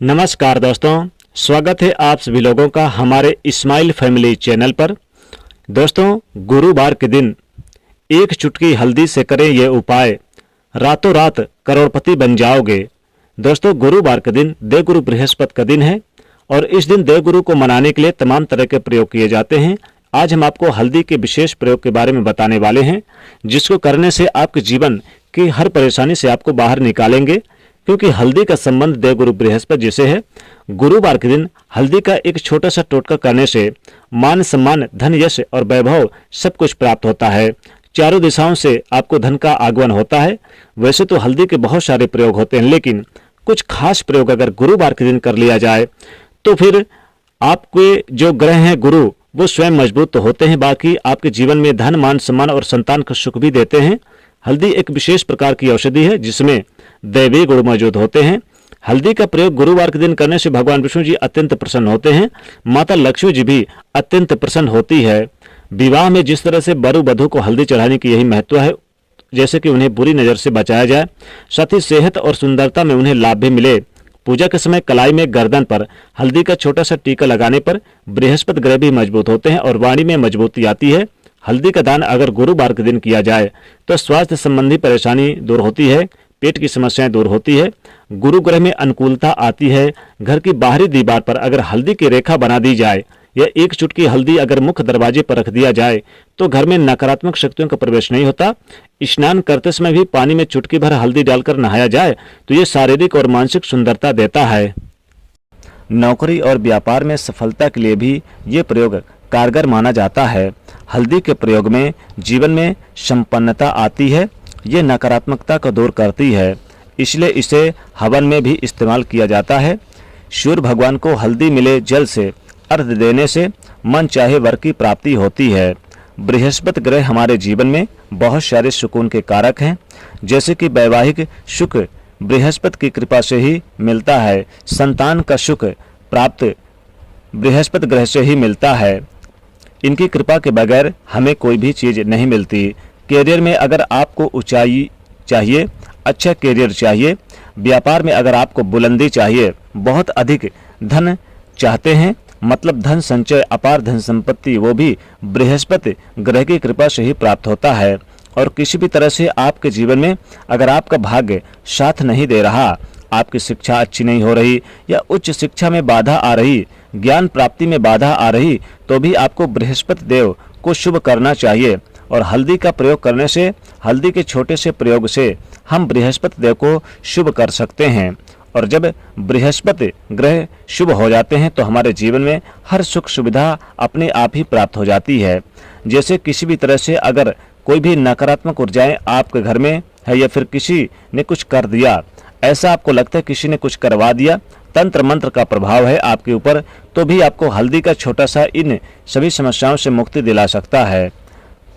नमस्कार दोस्तों, स्वागत है आप सभी लोगों का हमारे इस्माइल फैमिली चैनल पर। दोस्तों, गुरुवार के दिन एक चुटकी हल्दी से करें ये उपाय, रातों रात करोड़पति बन जाओगे। दोस्तों, गुरुवार के दिन देवगुरु बृहस्पति का दिन है और इस दिन देवगुरु को मनाने के लिए तमाम तरह के प्रयोग किए जाते हैं। आज हम आपको हल्दी के विशेष प्रयोग के बारे में बताने वाले हैं, जिसको करने से आपके जीवन की हर परेशानी से आपको बाहर निकालेंगे, क्योंकि हल्दी का संबंध देवगुरु बृहस्पति जी से है। गुरुवार के दिन हल्दी का एक छोटा सा टोटका करने से मान सम्मान, धन, यश और वैभव सब कुछ प्राप्त होता है। चारों दिशाओं से आपको धन का आगमन होता है। वैसे तो हल्दी के बहुत सारे प्रयोग होते हैं, लेकिन कुछ खास प्रयोग अगर गुरुवार के दिन कर लिया जाए तो फिर आपके जो ग्रह हैं गुरु, वो स्वयं मजबूत तो होते हैं, बाकी आपके जीवन में धन, मान सम्मान और संतान का सुख भी देते हैं। हल्दी एक विशेष प्रकार की औषधि है जिसमें दैवीय गुण मौजूद होते हैं। हल्दी का प्रयोग गुरुवार के दिन करने से भगवान विष्णु जी अत्यंत प्रसन्न होते हैं। माता लक्ष्मी जी भी अत्यंत प्रसन्न होती है। विवाह में जिस तरह से वर वधू को हल्दी चढ़ाने की यही महत्व है, जैसे कि उन्हें बुरी नजर से बचाया जाए, साथ ही सेहत और सुंदरता में उन्हें लाभ भी मिले। पूजा के समय कलाई में, गर्दन पर हल्दी का छोटा सा टीका लगाने पर बृहस्पति ग्रह भी मजबूत होते हैं और वाणी में मजबूती आती है। हल्दी का दान अगर गुरुवार के दिन किया जाए तो स्वास्थ्य संबंधी परेशानी दूर होती है, पेट की समस्याएं दूर होती है, गुरु ग्रह में अनुकूलता आती है। घर की बाहरी दीवार पर अगर हल्दी की रेखा बना दी जाए या एक चुटकी हल्दी अगर मुख्य दरवाजे पर रख दिया जाए तो घर में नकारात्मक शक्तियों का प्रवेश नहीं होता। स्नान करते समय भी पानी में चुटकी भर हल्दी डालकर नहाया जाए तो ये शारीरिक और मानसिक सुंदरता देता है। नौकरी और व्यापार में सफलता के लिए भी ये प्रयोग कारगर माना जाता है। हल्दी के प्रयोग में जीवन में संपन्नता आती है, ये नकारात्मकता को दूर करती है, इसलिए इसे हवन में भी इस्तेमाल किया जाता है। सूर्य भगवान को हल्दी मिले जल से अर्घ्य देने से मन चाहे वर की प्राप्ति होती है। बृहस्पति ग्रह हमारे जीवन में बहुत सारे सुकून के कारक हैं, जैसे कि वैवाहिक सुख बृहस्पति की कृपा से ही मिलता है। संतान का सुख प्राप्त बृहस्पति ग्रह से ही मिलता है। इनकी कृपा के बगैर हमें कोई भी चीज़ नहीं मिलती। कैरियर में अगर आपको ऊंचाई चाहिए, अच्छा कैरियर चाहिए, व्यापार में अगर आपको बुलंदी चाहिए, बहुत अधिक धन चाहते हैं, मतलब धन संचय, अपार धन संपत्ति, वो भी बृहस्पति ग्रह की कृपा से ही प्राप्त होता है। और किसी भी तरह से आपके जीवन में अगर आपका भाग्य साथ नहीं दे रहा, आपकी शिक्षा अच्छी नहीं हो रही या उच्च शिक्षा में बाधा आ रही, ज्ञान प्राप्ति में बाधा आ रही, तो भी आपको बृहस्पति देव को शुभ करना चाहिए। और हल्दी का प्रयोग करने से, हल्दी के छोटे से प्रयोग से हम बृहस्पति देव को शुभ कर सकते हैं। और जब बृहस्पति ग्रह शुभ हो जाते हैं तो हमारे जीवन में हर सुख सुविधा अपने आप ही प्राप्त हो जाती है। जैसे किसी भी तरह से अगर कोई भी नकारात्मक ऊर्जाएं आपके घर में है या फिर किसी ने कुछ कर दिया, ऐसा आपको लगता है किसी ने कुछ करवा दिया, तंत्र मंत्र का प्रभाव है आपके ऊपर, तो भी आपको हल्दी का छोटा सा इन सभी समस्याओं से मुक्ति दिला सकता है।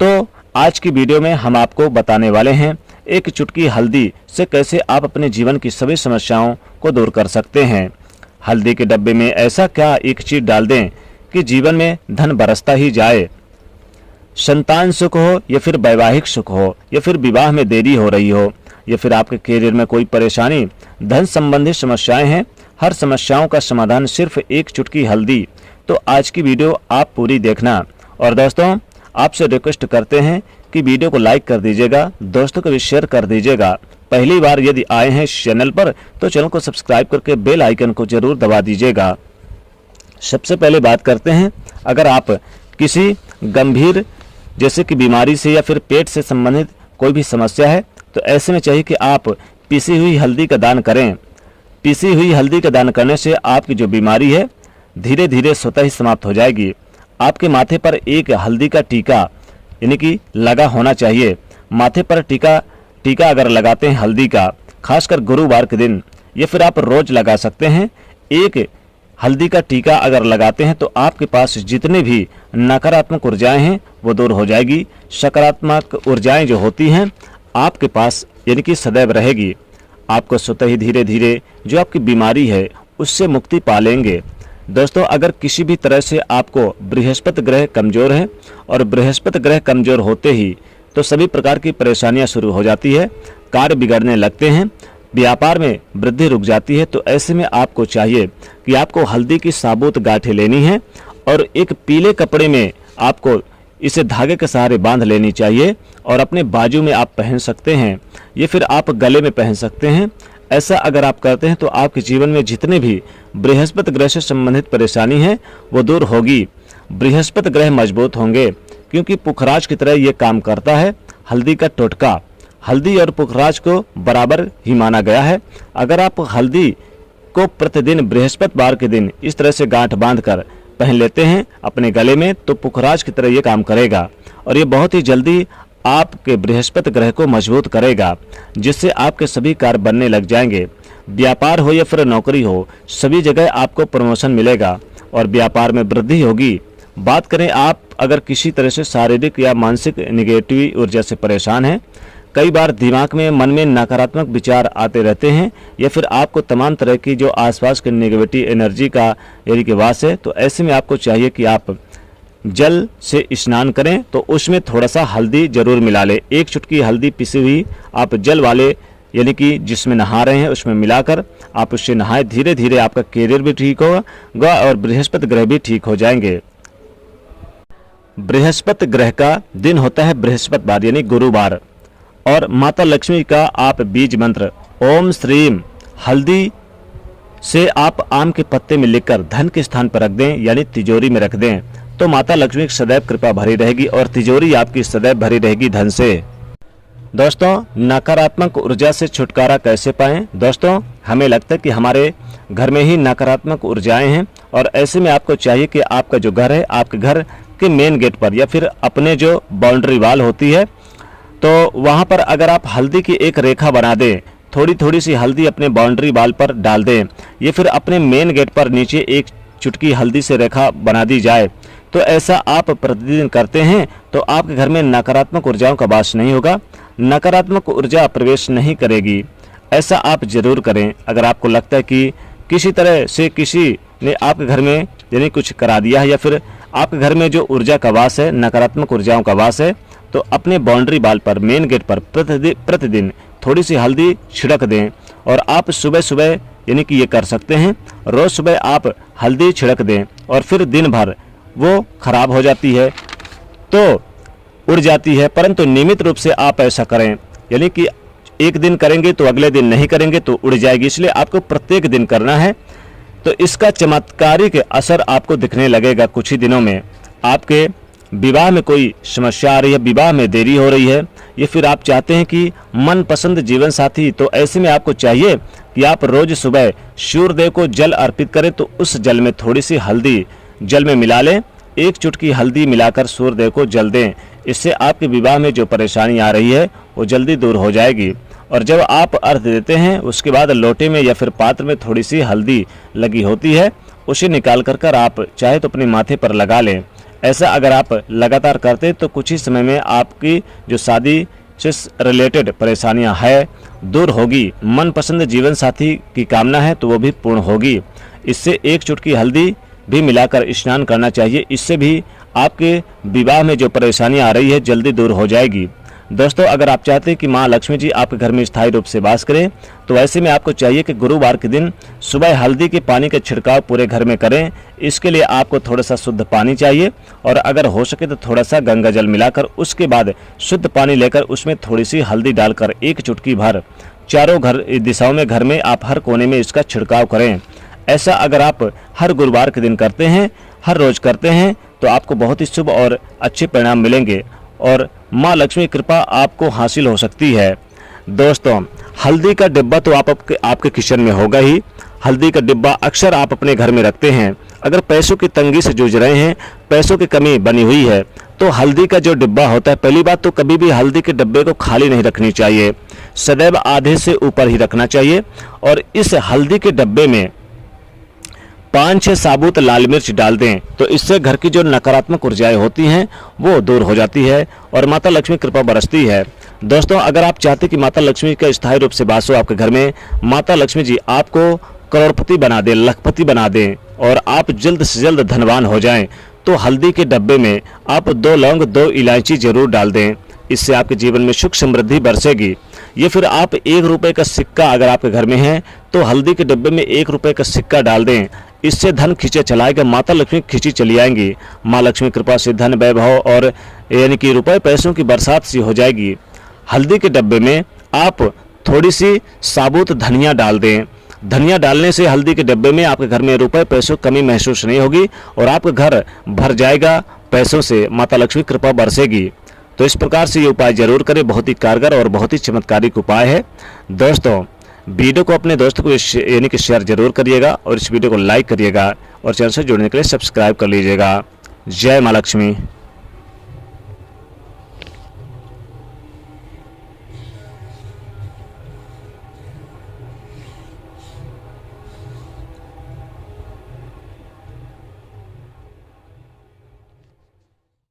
तो आज की वीडियो में हम आपको बताने वाले हैं एक चुटकी हल्दी से कैसे आप अपने जीवन की सभी समस्याओं को दूर कर सकते हैं। हल्दी के डब्बे में ऐसा क्या एक चीज डाल दें कि जीवन में धन बरसता ही जाए। संतान सुख हो या फिर वैवाहिक सुख हो या फिर विवाह में देरी हो रही हो या फिर आपके कैरियर में कोई परेशानी, धन संबंधी समस्याएं हैं, हर समस्याओं का समाधान सिर्फ एक चुटकी हल्दी। तो आज की वीडियो आप पूरी देखना। और दोस्तों, आपसे रिक्वेस्ट करते हैं कि वीडियो को लाइक कर दीजिएगा, दोस्तों को भी शेयर कर दीजिएगा। पहली बार यदि आए हैं इस चैनल पर तो चैनल को सब्सक्राइब करके बेल आइकन को जरूर दबा दीजिएगा। सबसे पहले बात करते हैं, अगर आप किसी गंभीर जैसे कि बीमारी से या फिर पेट से संबंधित कोई भी समस्या है तो ऐसे में चाहिए कि आप पिसी हुई हल्दी का दान करें। पिसी हुई हल्दी का दान करने से आपकी जो बीमारी है धीरे धीरे स्वतः ही समाप्त हो जाएगी। आपके माथे पर एक हल्दी का टीका यानी कि लगा होना चाहिए। माथे पर टीका अगर लगाते हैं हल्दी का, खासकर गुरुवार के दिन, या फिर आप रोज लगा सकते हैं, एक हल्दी का टीका अगर लगाते हैं तो आपके पास जितने भी नकारात्मक ऊर्जाएं हैं वो दूर हो जाएगी। सकारात्मक ऊर्जाएं जो होती हैं आपके पास यानी कि सदैव रहेगी। आपको स्वतः ही धीरे धीरे जो आपकी बीमारी है उससे मुक्ति पा लेंगे। दोस्तों, अगर किसी भी तरह से आपको बृहस्पति ग्रह कमजोर है और बृहस्पति ग्रह कमजोर होते ही तो सभी प्रकार की परेशानियां शुरू हो जाती है, कार्य बिगड़ने लगते हैं, व्यापार में वृद्धि रुक जाती है। तो ऐसे में आपको चाहिए कि आपको हल्दी की साबुत गांठें लेनी है और एक पीले कपड़े में आपको इसे धागे के सहारे बांध लेनी चाहिए और अपने बाजू में आप पहन सकते हैं, ये फिर आप गले में पहन सकते हैं। ऐसा अगर आप करते हैं तो आपके जीवन में जितने भी बृहस्पति ग्रह से संबंधित परेशानी है वो दूर होगी। बृहस्पति ग्रह मजबूत होंगे क्योंकि पुखराज की तरह ये काम करता है। हल्दी का टोटका, हल्दी और पुखराज को बराबर ही माना गया है। अगर आप हल्दी को प्रतिदिन बृहस्पतिवार के दिन इस तरह से गांठ बांधकर पहन लेते हैं अपने गले में तो पुखराज की तरह ये काम करेगा और ये बहुत ही जल्दी आपके बृहस्पति ग्रह को मजबूत करेगा, जिससे आपके सभी कार्य बनने लग जाएंगे। व्यापार हो या फिर नौकरी हो, सभी जगह आपको प्रमोशन मिलेगा और व्यापार में वृद्धि होगी। बात करें आप अगर किसी तरह से शारीरिक या मानसिक निगेटिव ऊर्जा से परेशान हैं, कई बार दिमाग में मन में नकारात्मक विचार आते रहते हैं या फिर आपको तमाम तरह की जो आसपास के नेगेटिव एनर्जी का यानी कि वास है, तो ऐसे में आपको चाहिए कि आप जल से स्नान करें तो उसमें थोड़ा सा हल्दी जरूर मिला लें। एक चुटकी हल्दी पिसी हुई आप जल वाले यानी कि जिसमें नहा रहे हैं उसमें मिलाकर आप उससे नहाएं। धीरे धीरे आपका कैरियर भी ठीक होगा और बृहस्पति ग्रह भी ठीक हो जाएंगे। बृहस्पति ग्रह का दिन होता है बृहस्पतिवार यानी गुरुवार और माता लक्ष्मी का आप बीज मंत्र ओम श्रीम हल्दी से आप आम के पत्ते में लिखकर धन के स्थान पर रख दें यानी तिजोरी में रख दें तो माता लक्ष्मी की सदैव कृपा भरी रहेगी और तिजोरी आपकी सदैव भरी रहेगी धन से। दोस्तों, नकारात्मक ऊर्जा से छुटकारा कैसे पाएं? दोस्तों, हमें लगता है कि हमारे घर में ही नकारात्मक ऊर्जाएं हैं और ऐसे में आपको चाहिए कि आपका जो घर है आपके घर के मेन गेट पर या फिर अपने जो बाउंड्री वाल होती है तो वहां पर अगर आप हल्दी की एक रेखा बना दें, थोड़ी थोड़ी सी हल्दी अपने बाउंड्री वाल पर डाल दें, ये फिर अपने मेन गेट पर नीचे एक चुटकी हल्दी से रेखा बना दी जाए तो ऐसा आप प्रतिदिन करते हैं तो आपके घर में नकारात्मक ऊर्जाओं का वास नहीं होगा, नकारात्मक ऊर्जा प्रवेश नहीं करेगी। ऐसा आप जरूर करें। अगर आपको लगता है कि किसी तरह से किसी ने आपके घर में यानी कुछ करा दिया है या फिर आपके घर में जो ऊर्जा का वास है, नकारात्मक ऊर्जाओं का वास है, तो अपने बाउंड्री वाल पर मेन गेट पर प्रतिदिन थोड़ी सी हल्दी छिड़क दें और आप सुबह सुबह यानी कि ये कर सकते हैं, रोज सुबह आप हल्दी छिड़क दें और फिर दिन भर वो खराब हो जाती है तो उड़ जाती है, परंतु नियमित रूप से आप ऐसा करें यानी कि एक दिन करेंगे तो अगले दिन नहीं करेंगे तो उड़ जाएगी, इसलिए आपको प्रत्येक दिन करना है। तो इसका चमत्कारिक असर आपको दिखने लगेगा कुछ ही दिनों में। आपके विवाह में कोई समस्या आ रही है, विवाह में देरी हो रही है या फिर आप चाहते हैं कि मनपसंद जीवन साथी, तो ऐसे में आपको चाहिए कि आप रोज सुबह सूर्यदेव को जल अर्पित करें तो उस जल में थोड़ी सी हल्दी जल में मिला लें, एक चुटकी हल्दी मिलाकर सूर्यदेव को जल दें। इससे आपके विवाह में जो परेशानी आ रही है वो जल्दी दूर हो जाएगी। और जब आप अर्घ देते हैं उसके बाद लोटे में या फिर पात्र में थोड़ी सी हल्दी लगी होती है, उसे निकाल कर आप चाहे तो अपने माथे पर लगा लें। ऐसा अगर आप लगातार करते हैं तो कुछ ही समय में आपकी जो शादी से रिलेटेड परेशानियां है दूर होगी। मनपसंद जीवन साथी की कामना है तो वो भी पूर्ण होगी। इससे एक चुटकी हल्दी भी मिलाकर स्नान करना चाहिए, इससे भी आपके विवाह में जो परेशानियां आ रही है जल्दी दूर हो जाएगी। दोस्तों, अगर आप चाहते हैं कि माँ लक्ष्मी जी आपके घर में स्थायी रूप से वास करें तो ऐसे में आपको चाहिए कि गुरुवार के दिन सुबह हल्दी के पानी का छिड़काव पूरे घर में करें। इसके लिए आपको थोड़ा सा शुद्ध पानी चाहिए और अगर हो सके तो थोड़ा सा गंगा जल मिलाकर उसके बाद शुद्ध पानी लेकर उसमें थोड़ी सी हल्दी डालकर एक चुटकी भर चारों घर दिशाओं में घर में आप हर कोने में इसका छिड़काव करें। ऐसा अगर आप हर गुरुवार के दिन करते हैं, हर रोज करते हैं तो आपको बहुत ही शुभ और अच्छे परिणाम मिलेंगे और माँ लक्ष्मी कृपा आपको हासिल हो सकती है। दोस्तों, हल्दी का डिब्बा तो आपके किचन में होगा ही। हल्दी का डिब्बा अक्सर आप अपने घर में रखते हैं। अगर पैसों की तंगी से जूझ रहे हैं, पैसों की कमी बनी हुई है तो हल्दी का जो डिब्बा होता है, पहली बात तो कभी भी हल्दी के डिब्बे को खाली नहीं रखनी चाहिए, सदैव आधे से ऊपर ही रखना चाहिए। और इस हल्दी के डिब्बे में 5-6 साबुत लाल मिर्च डाल दें तो इससे घर की जो नकारात्मक ऊर्जाएं होती हैं वो दूर हो जाती है और माता लक्ष्मी कृपा बरसती है। दोस्तों, अगर आप चाहते कि माता लक्ष्मी का स्थायी रूप से वास हो आपके घर में, माता लक्ष्मी जी आपको करोड़पति बना दें, लखपति बना दें और आप जल्द से जल्द धनवान हो जाएं, तो हल्दी के डब्बे में आप 2 लौंग 2 इलायची जरूर डाल दें। इससे आपके जीवन में सुख समृद्धि बरसेगी। या फिर आप 1 रुपये का सिक्का अगर आपके घर में है तो हल्दी के डब्बे में 1 रुपये का सिक्का डाल दें। इससे धन खींचे चलाएगा, माता लक्ष्मी खींची चली आएंगी। माँ लक्ष्मी कृपा से धन वैभव और यानी कि रुपए पैसों की बरसात सी हो जाएगी। हल्दी के डब्बे में आप थोड़ी सी साबुत धनिया डाल दें। धनिया डालने से हल्दी के डब्बे में आपके घर में रुपए पैसों कमी महसूस नहीं होगी और आपका घर भर जाएगा पैसों से, माता लक्ष्मी कृपा बरसेगी। तो इस प्रकार से ये उपाय जरूर करें, बहुत ही कारगर और बहुत ही चमत्कारिक उपाय है। दोस्तों वीडियो को अपने दोस्तों को यानी कि शेयर जरूर करिएगा और इस वीडियो को लाइक करिएगा और चैनल से जुड़ने के लिए सब्सक्राइब कर लीजिएगा। जय माँ लक्ष्मी।